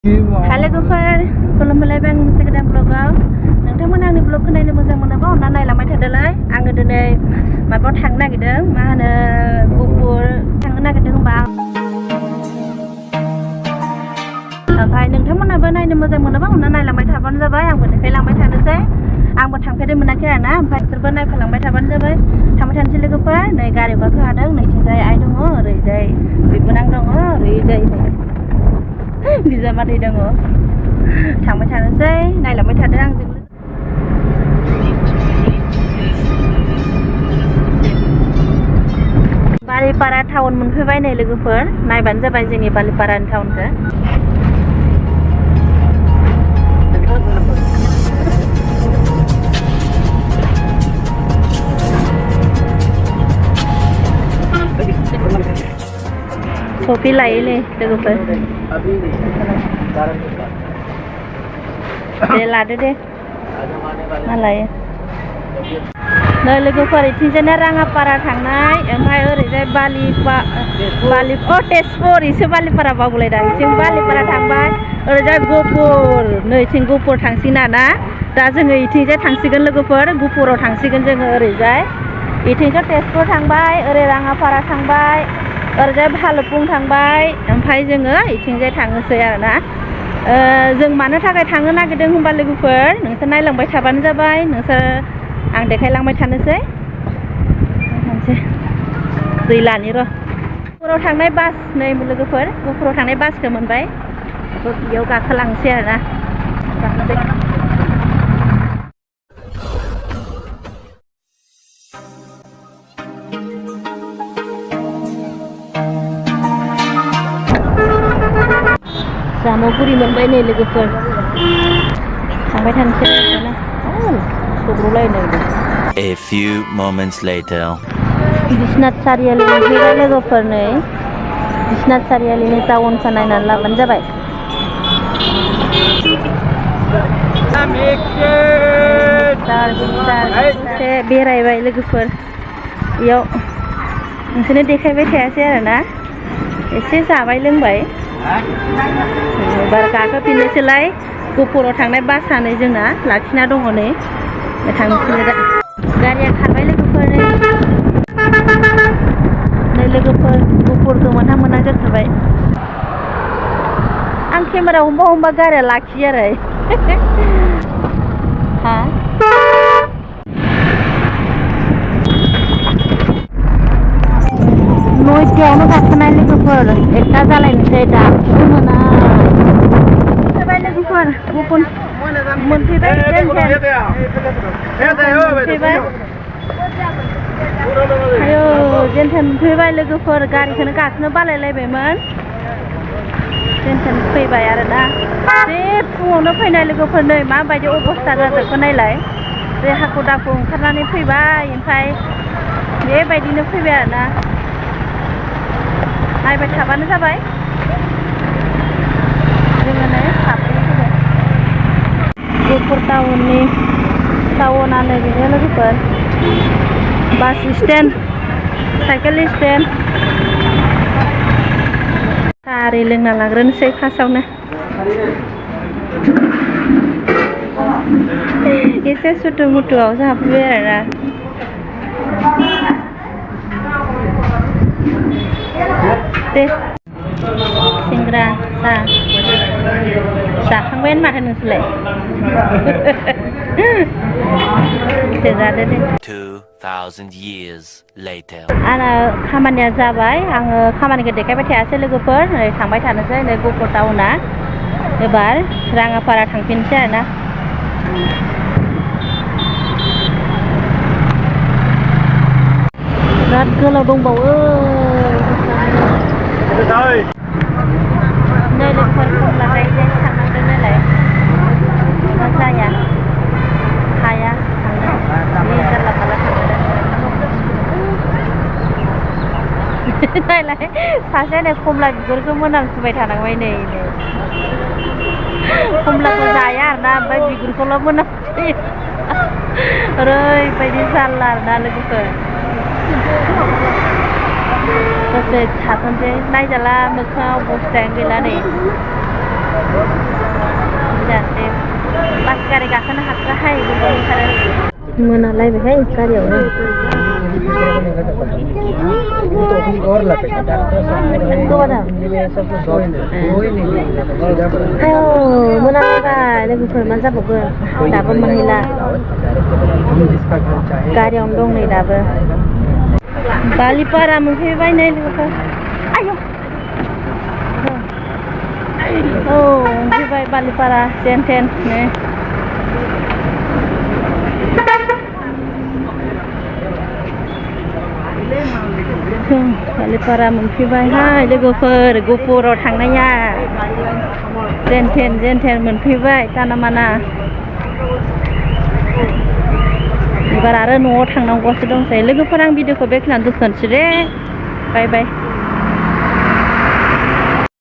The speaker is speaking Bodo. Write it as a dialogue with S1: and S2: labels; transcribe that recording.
S1: Hai logoफोर खुलुमबाय मोनसे गोदान ब्लगाव नोंथांमोना आंनि ब्लगखौ नायनो मोजां मोनोबा अननानै नायलांबाय थादोलाय आङो दिनै माबायाव थांनो नागिरदों मा होनो गहपुर थांनो नागिरदों होनबा ओमफ्राय नोंथांमोनाबो नायनो मोजां मोनोबा अननानै नायलांबाय थाबानो जाबाय आंबो देखायलांबाय थानोसै आंबो थांफेरनो मोनाखै आरोना ओमफ्राय बिसोरबो नायफालांबाय थाबानो जाबाय थांबाय थानोसै लोगोफोर नै गारियाव गाखोहादों नैथिंजाय आइ दङ ओरैजाय बिबोनां दङ ओरैजाय बिजामादै दङ थांबाय थानोसै नायलांबाय थादो आंजों बालिपारा टाउन मोनफैबाय नै लोगोफोर नायबानो जाबाय जोंनि बालिपारानि टाउनखौ टफि लायो नै लोगोफोर दे लादो दे मा लायो नै लोगोफोर इथिंजायनो राङापारा थांनाय ओमफ्राय ओरैजाय तेजपुर इसे बालिपारा बावगुलायदां इथिं बालिपारा थांबाय ओरैजाय गहपुर नै इथिं गहपुर थांसिगोन ना दा जोङो इथिंजाय थांसिगोन लोगोफोर गहपुराव थांसिगोन जोङो ओरैजाय इथिंजाय तेजपुर थांबाय ओरै राङापारा थांबाय ओरैजाय भालुकपुं थांबाय ओमफ्राय जोङो इथिंजाय थांनोसै आरोना जों मानो थाखाय थांनो नागिरदों होनबा लोगोफोर नोंसोर नायलांबाय थाबानो जाबाय नोंसोर आं देखायलांबाय थानोसै मोनसे दै लानि र' गहपुराव थांनाय बास नै लोगोफोर गहपुराव थांनाय बासखौ मोनबाय बेयाव गाखोलांसै आरोना गाखोसै जामुगुरि मोनबाय नै लोगोफोर थांबाय थानोसै आरोना
S2: A few moments later.
S1: Biswanath सारियालि मोनफैबाय लोगोफोर नै बिश्वनाथ सारियालिनि टाउनखौ नायनानै लाबानो जाबाय एसे बेरायबाय लोगोफोर बेयाव नोंसोरनो देखायबाय थायासै आरोना एसे जाबाय लोंबाय एबार गाखोफिननोसैलाय गहपुराव थांनाय बासआ नै जोंना लाखिना दङ नै थांनोसै दा गारिया खारबाय लोगोफोर नै लोगोफोर गहपुरखौ मोनहां जाथारबाय आं केमेरा हमबा गारिया लाखियो आरो हा नयथायावनो गाखोनाय लोगोफोर एकथा जालायनोसै दा मोना फैबाय लोगोफोर गुबुन मोनफैबाय आयौ जेनथेन मोनफैबाय लोगोफोर गारिखौनो गाखोनो बालायलायबायमोन जेनथेन फैबाय आरोना बे फुङावनो फैनाय लोगोफोर नै माबायदि अबस्था जाजोबखो नायलाय बे हाखु दाखु ओंखारनानै फैबाय ओमफ्राय बेबायदिनो फैबाय आरोना नायबाय थाबानो जाबाय जोङो नै थाबैनो फैबाय गहपुर टाउना नै बेनो लोगोफोर बास स्टेन्ड साइकेल स्टेन्ड साहा आरि लोंना लाग्रोनोसै फार्स्टआवनो एसे सुथु मुथुआव जाफैबाय आरोना दे सिंग्रा साहा जाखांबायानो माथो नोंसोरलाय दे जादो दे
S2: 2000 years later.
S1: आंना खामानिया जाबाय आङो खामानिखौ देखायबाय थायासै लोगोफोर नै थांबाय थानोसै नै गहपुर टाउना एबार राङापारा थांफिनसै आरोना बिराद गोलाव दंबावो नै लोगोफोर कमला गायजों थांनांदों नालाय मा जाया हाया थांनो जानला माला थांनो नायलाय सासे नै कमला बिगुरखौ मोनामसुबाय थानांबाय नै कमलाखौ जाया आरोना ओमफ्राय बिगुरखौल' मोनामसुयो ओरैबायदि जारला आरोना लोगोफोर दसे थाथ'नोसै नायजाला मोखाङाव बस्थायानो गैला नै मोनालायबायहाय गारियावनो आयौ मोनालायबाय लोगोफोर मा जाबावगोन दाबो मोनहैला गारियावनो दं नै दाबो बालिपारा मोनफैबाय नै लोगोफोर आयौ औ मोनफैबाय बालिपारा जेन थेन नै बालिपारा मोनफैबायहाय लोगोफोर गहपुराव थांनाया जेन थेन मोनफैबाय ताना माना एबार आरो न'आव थांनांगौसो दंसै लोगोफोर आं भिडिअखौ बेखिनियावनो दोनथ'नोसै दे बाय बाय